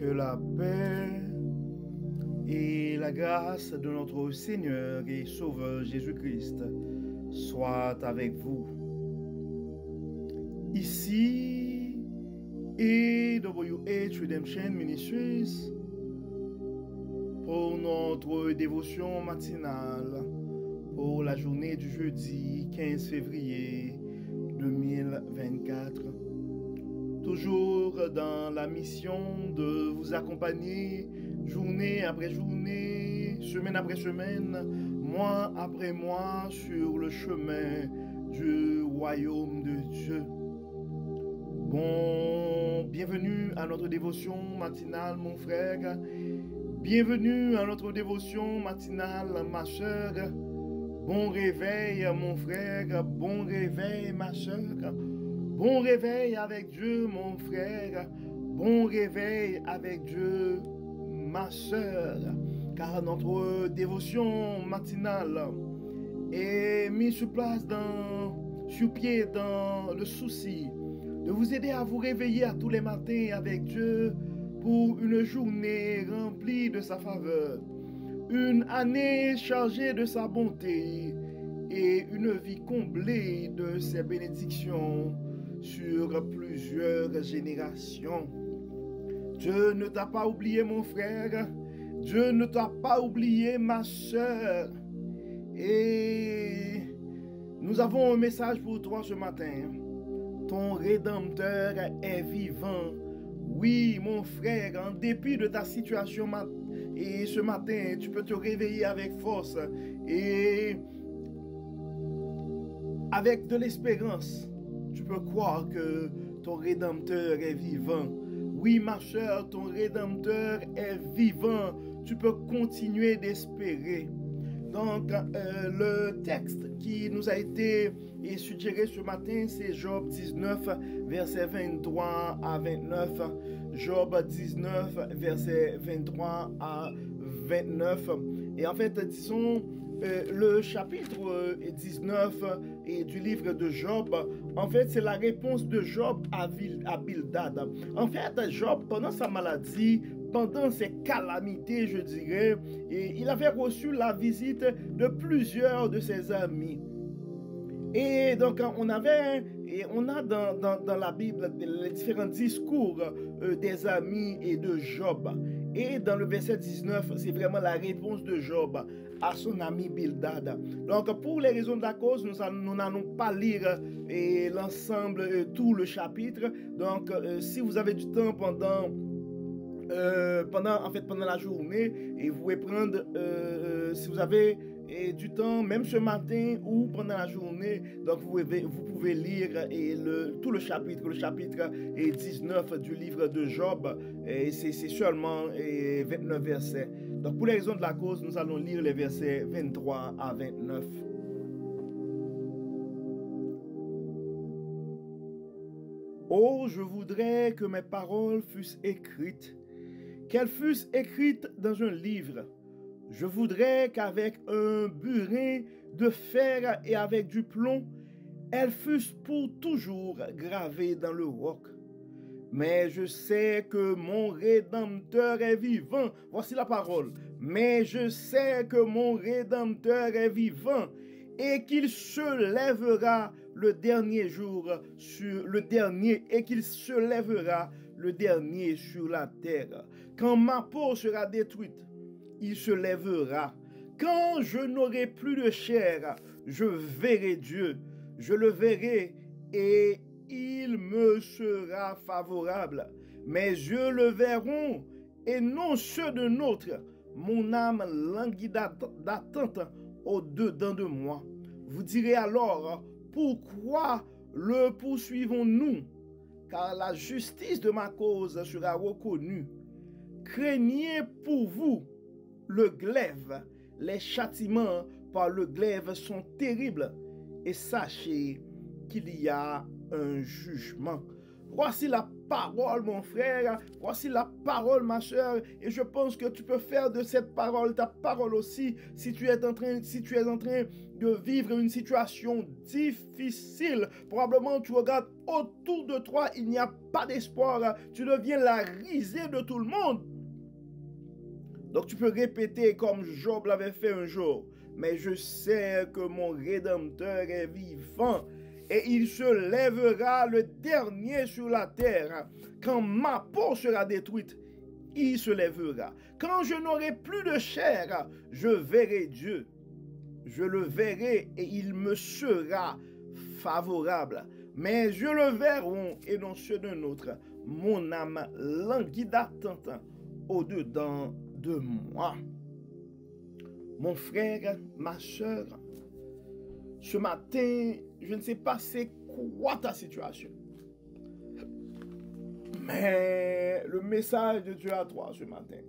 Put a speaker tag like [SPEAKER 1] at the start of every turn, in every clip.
[SPEAKER 1] Que la paix et la grâce de notre Seigneur et Sauveur Jésus-Christ soient avec vous. Ici, AWH Redemption Ministries, pour notre dévotion matinale pour la journée du jeudi 15 février 2024. Toujours dans la mission de vous accompagner journée après journée, semaine après semaine, mois après mois sur le chemin du royaume de Dieu. Bon, bienvenue à notre dévotion matinale, mon frère. Bienvenue à notre dévotion matinale, ma soeur. Bon réveil, mon frère. Bon réveil, ma soeur. Bon réveil avec Dieu, mon frère. Bon réveil avec Dieu, ma soeur. Car notre dévotion matinale est mise sur place, sur pied, dans le souci de vous aider à vous réveiller à tous les matins avec Dieu pour une journée remplie de sa faveur, une année chargée de sa bonté et une vie comblée de ses bénédictions sur plusieurs générations. Dieu ne t'a pas oublié, mon frère. Dieu ne t'a pas oublié, ma soeur. Et nous avons un message pour toi ce matin. Ton Rédempteur est vivant. Oui, mon frère, en dépit de ta situation et ce matin, tu peux te réveiller avec force et avec de l'espérance. Tu peux croire que ton Rédempteur est vivant. Oui, ma soeur, ton Rédempteur est vivant. Tu peux continuer d'espérer. Donc, le texte qui nous a été suggéré ce matin, c'est Job 19, versets 23 à 29. Job 19, versets 23 à 29. Et en fait, disons, le chapitre 19 du livre de Job, en fait, c'est la réponse de Job à Bildad. En fait, Job, pendant sa maladie, pendant ses calamités, je dirais, et il avait reçu la visite de plusieurs de ses amis. Et donc, on a dans la Bible les différents discours des amis et de Job. Et dans le verset 19, c'est vraiment la réponse de Job à son ami Bildad. Donc, pour les raisons de la cause, nous n'allons pas lire l'ensemble, tout le chapitre. Donc, si vous avez du temps pendant la journée, et vous pouvez prendre, si vous avez du temps, même ce matin ou pendant la journée, donc vous pouvez lire tout le chapitre 19 du livre de Job, et c'est seulement 29 versets. Donc pour les raisons de la cause, nous allons lire les versets 23 à 29. Oh, je voudrais que mes paroles fussent écrites, qu'elles fussent écrites dans un livre. Je voudrais qu'avec un burin de fer et avec du plomb, elles fussent pour toujours gravées dans le roc. Mais je sais que mon Rédempteur est vivant. Voici la parole. Mais je sais que mon Rédempteur est vivant et qu'il se lèvera le dernier jour et qu'il se lèvera le dernier sur la terre. Quand ma peau sera détruite, il se lèvera. Quand je n'aurai plus de chair, je verrai Dieu. Je le verrai et il me sera favorable. Mes yeux le verront et non ceux de nôtre. Mon âme languit d'attente au-dedans de moi. Vous direz alors, pourquoi le poursuivons-nous? Car la justice de ma cause sera reconnue. Craignez pour vous le glaive. Les châtiments par le glaive sont terribles. Et sachez qu'il y a un jugement. Voici la parole, mon frère. Voici la parole, ma soeur. Et je pense que tu peux faire de cette parole ta parole aussi si tu es en train de vivre une situation difficile. Probablement, tu regardes autour de toi, il n'y a pas d'espoir. Tu deviens la risée de tout le monde. Donc, tu peux répéter comme Job l'avait fait un jour. Mais je sais que mon Rédempteur est vivant. Et il se lèvera le dernier sur la terre. Quand ma peau sera détruite, il se lèvera. Quand je n'aurai plus de chair, je verrai Dieu. Je le verrai et il me sera favorable. Mes yeux le verront et non ceux d'un autre. Mon âme languida tant au-dedans de moi. Mon frère, ma soeur, ce matin, je ne sais pas c'est quoi ta situation. Mais le message de Dieu à toi ce matin,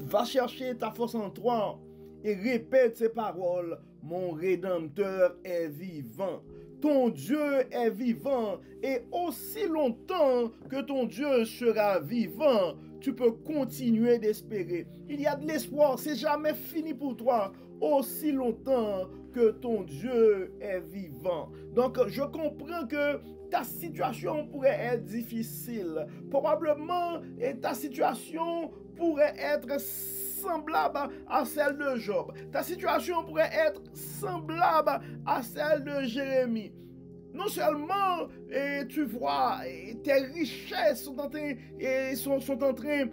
[SPEAKER 1] va chercher ta force en toi et répète ces paroles. Mon Rédempteur est vivant. Ton Dieu est vivant. Et aussi longtemps que ton Dieu sera vivant, tu peux continuer d'espérer. Il y a de l'espoir. C'est jamais fini pour toi. Aussi longtemps que ton Dieu est vivant. Donc, je comprends que ta situation pourrait être difficile. Probablement, ta situation pourrait être semblable à celle de Job. Ta situation pourrait être semblable à celle de Jérémie. Non seulement, tu vois, tes richesses sont en train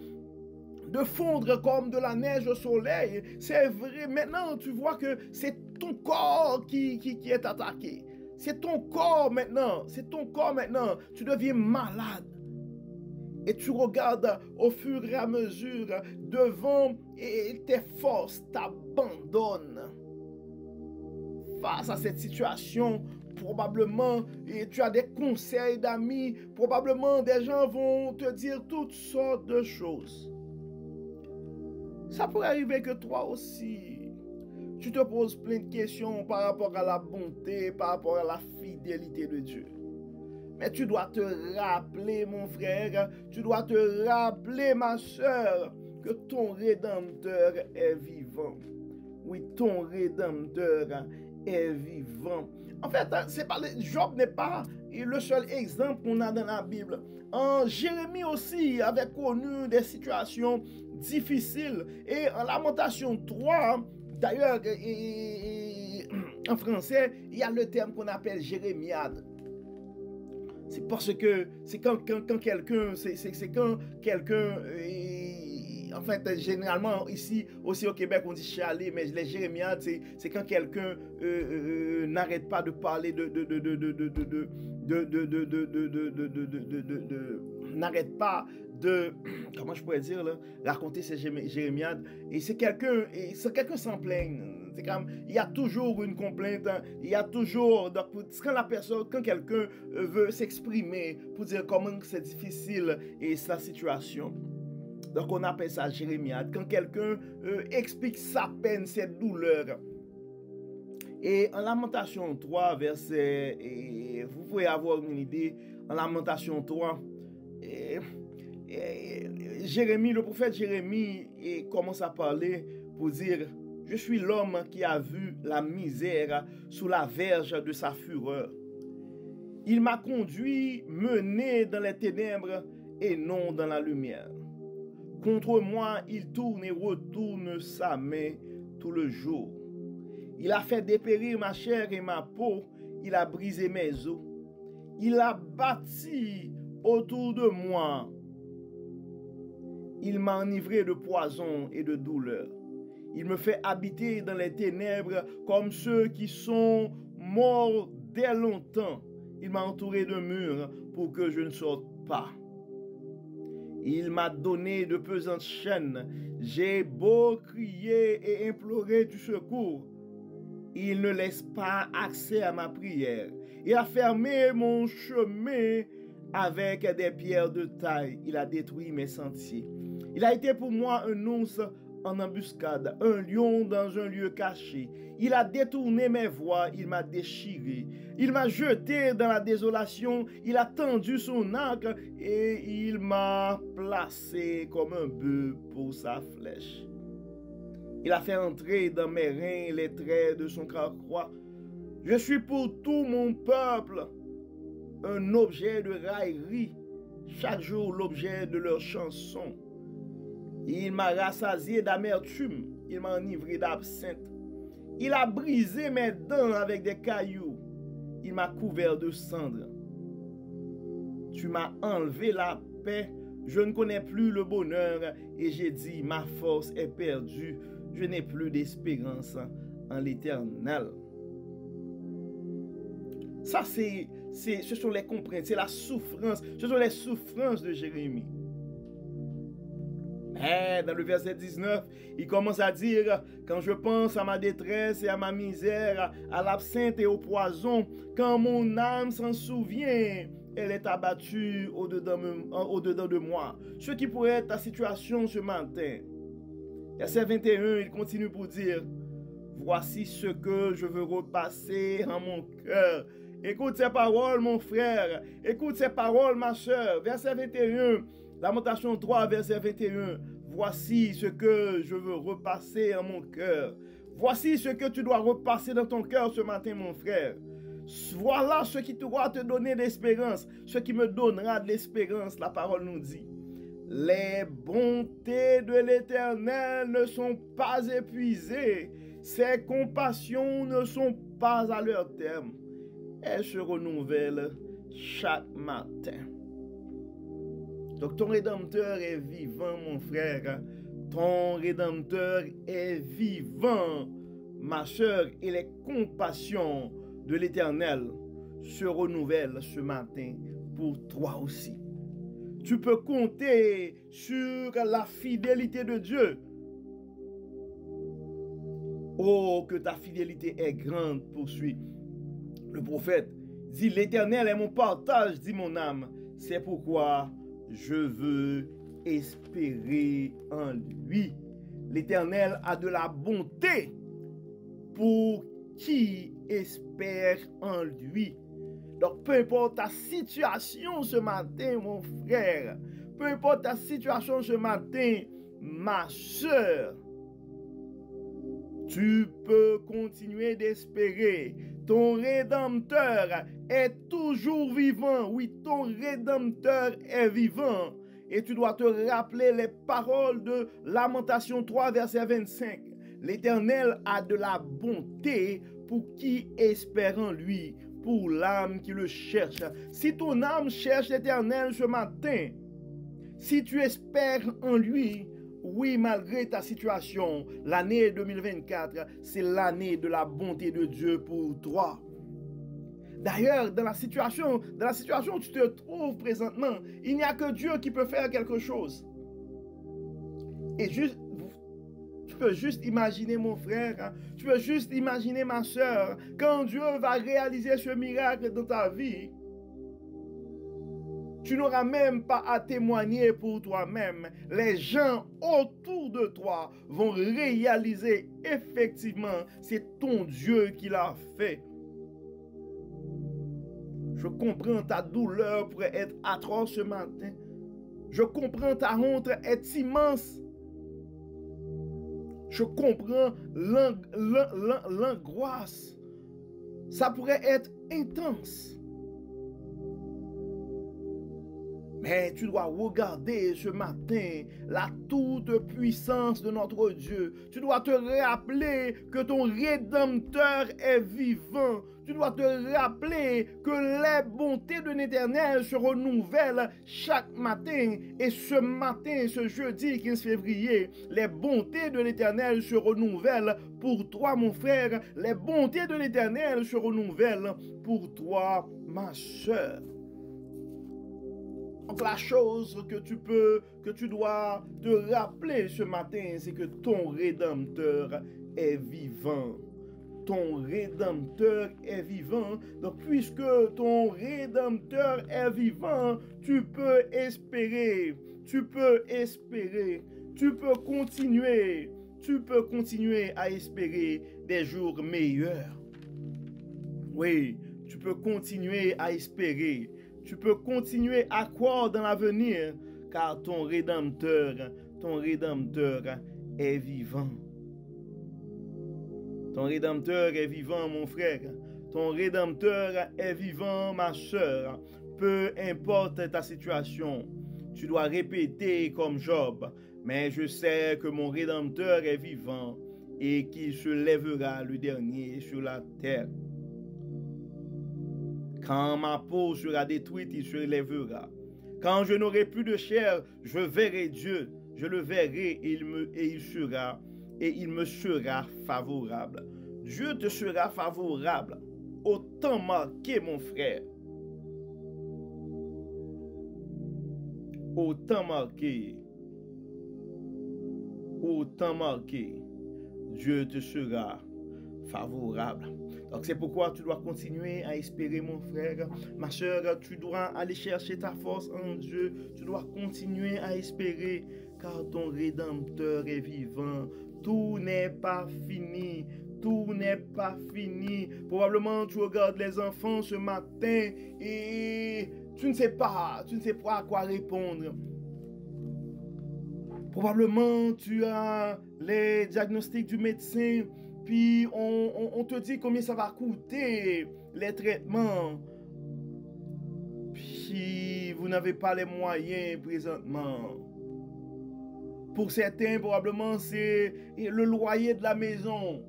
[SPEAKER 1] de fondre comme de la neige au soleil. C'est vrai, maintenant tu vois que c'est ton corps qui est attaqué. C'est ton corps maintenant. Tu deviens malade. Et tu regardes au fur et à mesure devant et tes forces t'abandonnent. Face à cette situation, probablement, et tu as des conseils d'amis, probablement des gens vont te dire toutes sortes de choses. Ça pourrait arriver que toi aussi, tu te poses plein de questions par rapport à la bonté, par rapport à la fidélité de Dieu. Mais tu dois te rappeler, mon frère, tu dois te rappeler, ma soeur, que ton Rédempteur est vivant. Oui, ton Rédempteur est vivant. En fait, Job n'est pas le seul exemple qu'on a dans la Bible. Jérémie aussi avait connu des situations difficiles. Et en Lamentation 3, d'ailleurs, en français, il y a le terme qu'on appelle jérémiade. C'est parce que c'est quand quelqu'un, en fait, généralement, ici, aussi au Québec, on dit chialer, mais les jérémiades, c'est quand quelqu'un n'arrête pas de parler n'arrête pas de, comment je pourrais dire, là, raconter ses jérémiades, et c'est quelqu'un s'en plaigne. C'est comme, il y a toujours une complainte, hein, il y a toujours, donc, quand quelqu'un veut s'exprimer pour dire comment c'est difficile et sa situation. Donc on appelle ça jérémiade. Quand quelqu'un explique sa peine, ses douleurs. Et en Lamentation 3, verset, et vous pouvez avoir une idée, en Lamentation 3, Jérémie, le prophète Jérémie commence à parler pour dire: je suis l'homme qui a vu la misère sous la verge de sa fureur. Il m'a conduit, mené dans les ténèbres et non dans la lumière. Contre moi, il tourne et retourne sa main tout le jour. Il a fait dépérir ma chair et ma peau. Il a brisé mes os. Il a bâti autour de moi. Il m'a enivré de poison et de douleur. Il me fait habiter dans les ténèbres comme ceux qui sont morts dès longtemps. Il m'a entouré de murs pour que je ne sorte pas. Il m'a donné de pesantes chaînes. J'ai beau crier et implorer du secours. Il ne laisse pas accès à ma prière. Il a fermé mon chemin avec des pierres de taille. Il a détruit mes sentiers. Il a été pour moi un ours en embuscade, un lion dans un lieu caché. Il a détourné mes voies, il m'a déchiré. Il m'a jeté dans la désolation, il a tendu son arc et il m'a placé comme un bœuf pour sa flèche. Il a fait entrer dans mes reins les traits de son carquois. Je suis pour tout mon peuple un objet de raillerie, chaque jour l'objet de leur chanson. Il m'a rassasié d'amertume, il m'a enivré d'absinthe. Il a brisé mes dents avec des cailloux, il m'a couvert de cendres. Tu m'as enlevé la paix, je ne connais plus le bonheur, et j'ai dit, ma force est perdue, je n'ai plus d'espérance en l'Éternel. Ça, ce sont les contraintes, c'est la souffrance, ce sont les souffrances de Jérémie. Mais dans le verset 19, il commence à dire, quand je pense à ma détresse et à ma misère, à l'absinthe et au poison, quand mon âme s'en souvient, elle est abattue au-dedans de moi. Ce qui pourrait être ta situation ce matin. Verset 21, il continue pour dire, voici ce que je veux repasser en mon cœur. Écoute ces paroles, mon frère. Écoute ces paroles, ma soeur. Verset 21, Lamentation 3, verset 21. Voici ce que je veux repasser en mon cœur. Voici ce que tu dois repasser dans ton cœur ce matin, mon frère. Voilà ce qui doit te donner l'espérance. Ce qui me donnera de l'espérance, la parole nous dit. Les bontés de l'Éternel ne sont pas épuisées. Ses compassions ne sont pas à leur terme. Elles se renouvellent chaque matin. Donc ton Rédempteur est vivant, mon frère. Ton Rédempteur est vivant, ma soeur. Et les compassions de l'Éternel se renouvellent ce matin pour toi aussi. Tu peux compter sur la fidélité de Dieu. Oh, que ta fidélité est grande, poursuit le prophète. Dit, l'Éternel est mon partage, dit mon âme. C'est pourquoi je veux espérer en lui. L'Éternel a de la bonté pour qui espère en lui. Donc, peu importe ta situation ce matin, mon frère, peu importe ta situation ce matin, ma soeur, tu peux continuer d'espérer. Ton Rédempteur est toujours vivant. Oui, ton Rédempteur est vivant. Et tu dois te rappeler les paroles de Lamentation 3, verset 25. L'Éternel a de la bonté pour qui espère en lui, pour l'âme qui le cherche. Si ton âme cherche l'Éternel ce matin, si tu espères en lui, oui, malgré ta situation, l'année 2024, c'est l'année de la bonté de Dieu pour toi. D'ailleurs, dans la situation où tu te trouves présentement, il n'y a que Dieu qui peut faire quelque chose. Et tu peux juste imaginer, mon frère, tu peux juste imaginer, ma soeur, quand Dieu va réaliser ce miracle dans ta vie, tu n'auras même pas à témoigner pour toi-même. Les gens autour de toi vont réaliser effectivement, c'est ton Dieu qui l'a fait. Je comprends ta douleur pourrait être atroce ce matin. Je comprends ta honte est immense. Je comprends l'angoisse. Ça pourrait être intense. Mais tu dois regarder ce matin la toute puissance de notre Dieu. Tu dois te rappeler que ton Rédempteur est vivant. Tu dois te rappeler que les bontés de l'Éternel se renouvellent chaque matin. Et ce matin, ce jeudi 15 février, les bontés de l'Éternel se renouvellent pour toi, mon frère. Les bontés de l'Éternel se renouvellent pour toi, ma soeur. Donc la chose que tu dois te rappeler ce matin, c'est que ton Rédempteur est vivant. Ton Rédempteur est vivant. Donc puisque ton Rédempteur est vivant, tu peux espérer. Tu peux espérer. Tu peux continuer à espérer des jours meilleurs. Oui, tu peux continuer à espérer. Tu peux continuer à croire dans l'avenir, car ton Rédempteur est vivant. Ton Rédempteur est vivant, mon frère. Ton Rédempteur est vivant, ma soeur. Peu importe ta situation, tu dois répéter comme Job. Mais je sais que mon Rédempteur est vivant et qu'il se lèvera le dernier sur la terre. Quand ma peau sera détruite, il se lèvera. Quand je n'aurai plus de chair, je verrai Dieu. Je le verrai et il me sera favorable. Dieu te sera favorable. Autant marqué, mon frère. Autant marqué. Dieu te sera favorable. Donc c'est pourquoi tu dois continuer à espérer, mon frère. Ma soeur, tu dois aller chercher ta force en Dieu. Tu dois continuer à espérer, car ton Rédempteur est vivant. Tout n'est pas fini. Tout n'est pas fini. Probablement tu regardes les enfants ce matin et tu ne sais pas à quoi répondre. Probablement tu as les diagnostics du médecin, puis on te dit combien ça va coûter les traitements. Puis vous n'avez pas les moyens présentement. Pour certains, probablement c'est le loyer de la maison.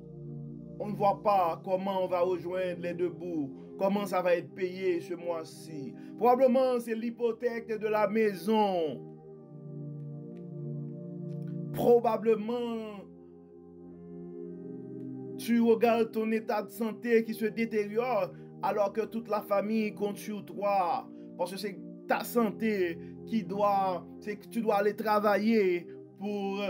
[SPEAKER 1] On ne voit pas comment on va rejoindre les deux bouts, comment ça va être payé ce mois-ci. Probablement c'est l'hypothèque de la maison. Probablement, tu regardes ton état de santé qui se détériore alors que toute la famille compte sur toi. Parce que c'est ta santé c'est que tu dois aller travailler pour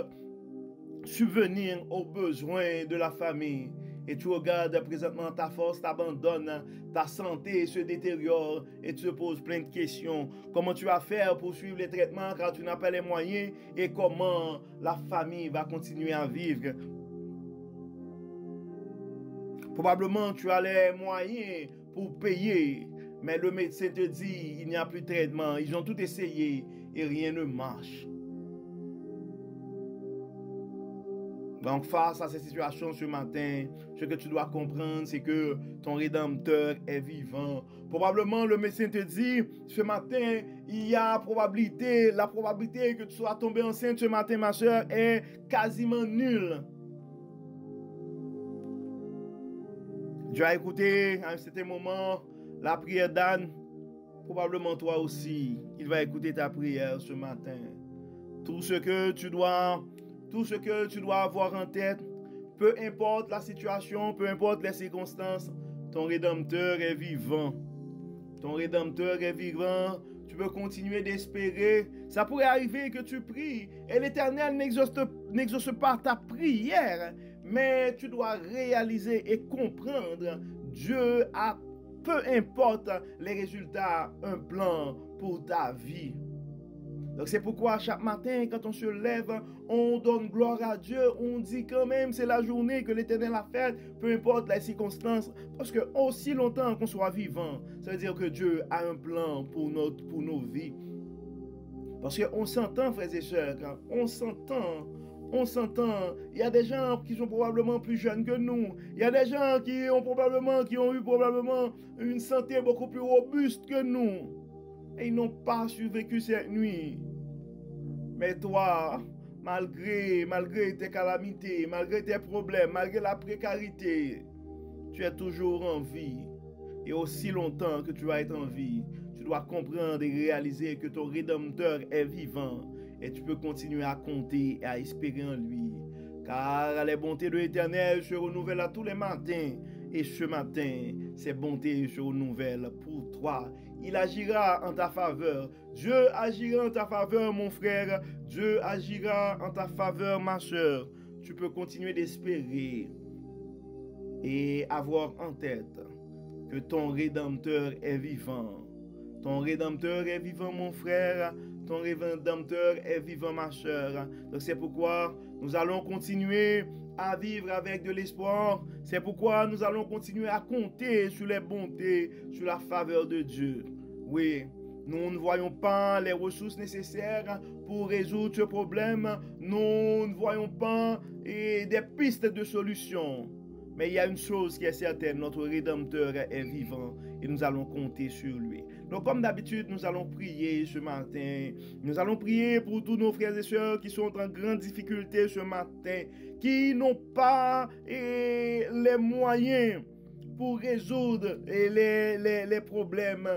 [SPEAKER 1] subvenir aux besoins de la famille. Et tu regardes présentement ta force t'abandonne, ta santé se détériore et tu te poses plein de questions. Comment tu vas faire pour suivre les traitements car tu n'as pas les moyens et comment la famille va continuer à vivre. Probablement tu as les moyens pour payer, mais le médecin te dit il n'y a plus de traitement. Ils ont tout essayé et rien ne marche. Donc face à cette situation ce matin, ce que tu dois comprendre, c'est que ton Rédempteur est vivant. Probablement le médecin te dit, ce matin, il y a la probabilité que tu sois tombé enceinte ce matin, ma soeur, est quasiment nulle. Dieu a écouté à un certain moment la prière d'Anne. Probablement toi aussi, il va écouter ta prière ce matin. Tout ce que tu dois avoir en tête, peu importe la situation, peu importe les circonstances, ton Rédempteur est vivant. Ton Rédempteur est vivant. Tu peux continuer d'espérer. Ça pourrait arriver que tu pries et l'Éternel n'exauce pas ta prière, mais tu dois réaliser et comprendre, Dieu a, peu importe les résultats, un plan pour ta vie. Donc c'est pourquoi chaque matin, quand on se lève, on donne gloire à Dieu. On dit quand même c'est la journée que l'Éternel a faite, peu importe les circonstances. Parce que aussi longtemps qu'on soit vivant, ça veut dire que Dieu a un plan pour nos vies. Parce qu'on s'entend, frères et sœurs, on s'entend. Il y a des gens qui sont probablement plus jeunes que nous. Il y a des gens qui ont eu probablement une santé beaucoup plus robuste que nous. Et ils n'ont pas survécu cette nuit. Mais toi, malgré tes calamités, malgré tes problèmes, malgré la précarité, tu es toujours en vie. Et aussi longtemps que tu vas être en vie, tu dois comprendre et réaliser que ton Rédempteur est vivant. Et tu peux continuer à compter et à espérer en lui. Car les bontés de l'Éternel se renouvellent à tous les matins. Et ce matin, ces bontés se renouvellent pour toi. Il agira en ta faveur. Dieu agira en ta faveur, mon frère. Dieu agira en ta faveur, ma soeur. Tu peux continuer d'espérer et avoir en tête que ton Rédempteur est vivant. Ton Rédempteur est vivant, mon frère. Ton Rédempteur est vivant, ma soeur. Donc c'est pourquoi nous allons continuer à vivre avec de l'espoir. C'est pourquoi nous allons continuer à compter sur les bontés, sur la faveur de Dieu. Oui, nous ne voyons pas les ressources nécessaires pour résoudre ce problème. Nous ne voyons pas des pistes de solution. Mais il y a une chose qui est certaine, notre Rédempteur est vivant et nous allons compter sur lui. Donc comme d'habitude, nous allons prier ce matin. Nous allons prier pour tous nos frères et sœurs qui sont en grande difficulté ce matin, qui n'ont pas les moyens pour résoudre les problèmes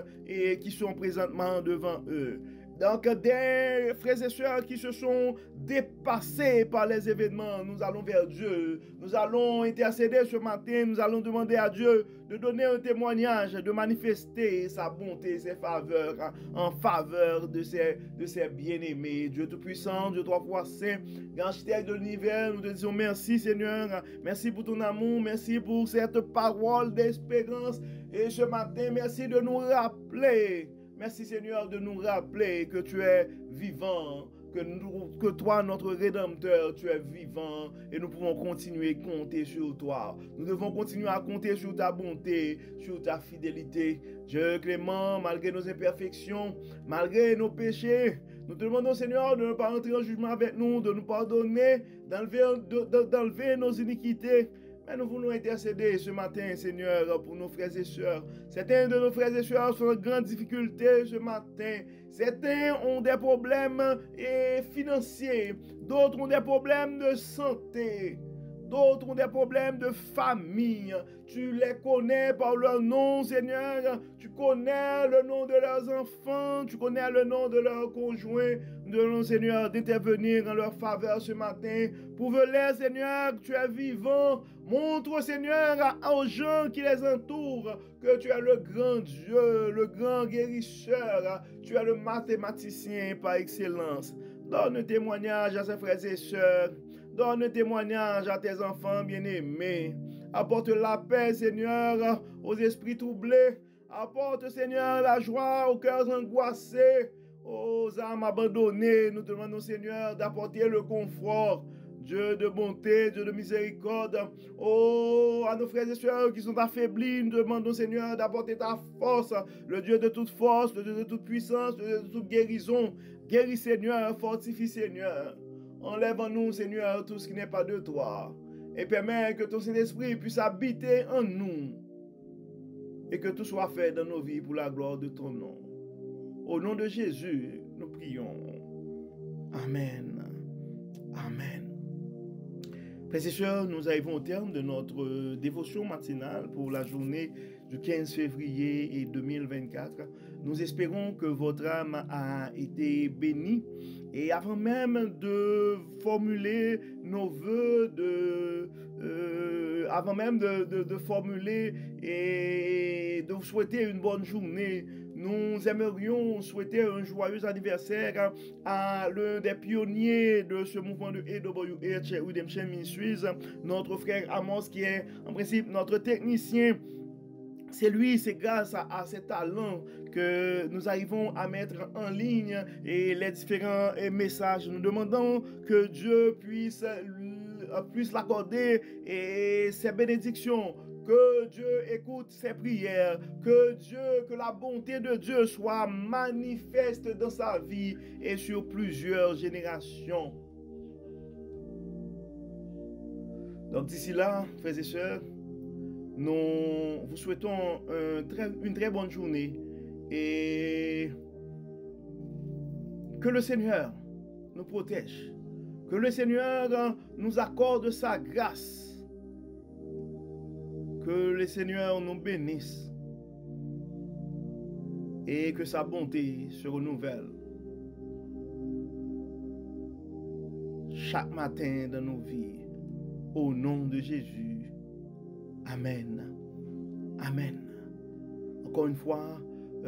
[SPEAKER 1] qui sont présentement devant eux. Donc, des frères et sœurs qui se sont dépassés par les événements, nous allons vers Dieu. Nous allons intercéder ce matin. Nous allons demander à Dieu de donner un témoignage, de manifester sa bonté, ses faveurs en faveur de ses bien-aimés. Dieu Tout-Puissant, Dieu trois fois saint, grand architecte de l'univers, nous te disons merci Seigneur. Merci pour ton amour. Merci pour cette parole d'espérance. Et ce matin, merci de nous rappeler. Merci Seigneur de nous rappeler que tu es vivant, que toi, notre Rédempteur, tu es vivant et nous pouvons continuer à compter sur toi. Nous devons continuer à compter sur ta bonté, sur ta fidélité. Dieu clément, malgré nos imperfections, malgré nos péchés, nous te demandons Seigneur de ne pas entrer en jugement avec nous, de nous pardonner, d'enlever nos iniquités. Mais nous voulons intercéder ce matin, Seigneur, pour nos frères et sœurs. Certains de nos frères et sœurs sont en grande difficulté ce matin. Certains ont des problèmes financiers. D'autres ont des problèmes de santé. D'autres ont des problèmes de famille. Tu les connais par leur nom, Seigneur. Tu connais le nom de leurs enfants. Tu connais le nom de leurs conjoints. Nous demandons, Seigneur, d'intervenir en leur faveur ce matin. Prouve-les, Seigneur, que tu es vivant. Montre, Seigneur, aux gens qui les entourent que tu es le grand Dieu, le grand guérisseur. Tu es le mathématicien par excellence. Donne un témoignage à ses frères et sœurs. Donne un témoignage à tes enfants bien-aimés. Apporte la paix, Seigneur, aux esprits troublés. Apporte, Seigneur, la joie aux cœurs angoissés, aux âmes abandonnées. Nous te demandons, Seigneur, d'apporter le confort. Dieu de bonté, Dieu de miséricorde. Oh, à nos frères et sœurs qui sont affaiblis, nous demandons, Seigneur, d'apporter ta force. Le Dieu de toute force, le Dieu de toute puissance, le Dieu de toute guérison. Guéris, Seigneur, fortifie, Seigneur. Enlève en nous, Seigneur, tout ce qui n'est pas de toi. Et permets que ton Saint-Esprit puisse habiter en nous. Et que tout soit fait dans nos vies pour la gloire de ton nom. Au nom de Jésus, nous prions. Amen. Amen. Frères et sœurs, nous arrivons au terme de notre dévotion matinale pour la journée du 15 février 2024. Nous espérons que votre âme a été bénie. Et avant même de formuler nos vœux, avant même de formuler et de vous souhaiter une bonne journée, nous aimerions souhaiter un joyeux anniversaire à l'un des pionniers de ce mouvement de AWH Redemption Ministries, notre frère Amos, qui est en principe notre technicien. C'est lui, c'est grâce à ses talents que nous arrivons à mettre en ligne et les différents messages. Nous demandons que Dieu puisse l'accorder et ses bénédictions. Que Dieu écoute ses prières, que la bonté de Dieu soit manifeste dans sa vie et sur plusieurs générations. Donc d'ici là, frères et sœurs, nous vous souhaitons une très bonne journée et que le Seigneur nous protège, que le Seigneur nous accorde sa grâce. Que le Seigneur nous bénisse et que sa bonté se renouvelle chaque matin dans nos vies. Au nom de Jésus. Amen. Amen. Encore une fois,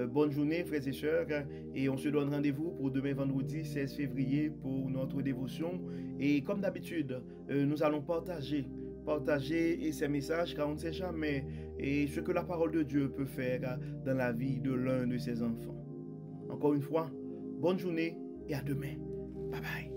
[SPEAKER 1] bonne journée frères et sœurs et on se donne rendez-vous pour demain vendredi 16 février pour notre dévotion. Et comme d'habitude, nous allons partager ces messages car on ne sait jamais et ce que la parole de Dieu peut faire dans la vie de l'un de ses enfants. Encore une fois, bonne journée et à demain. Bye bye.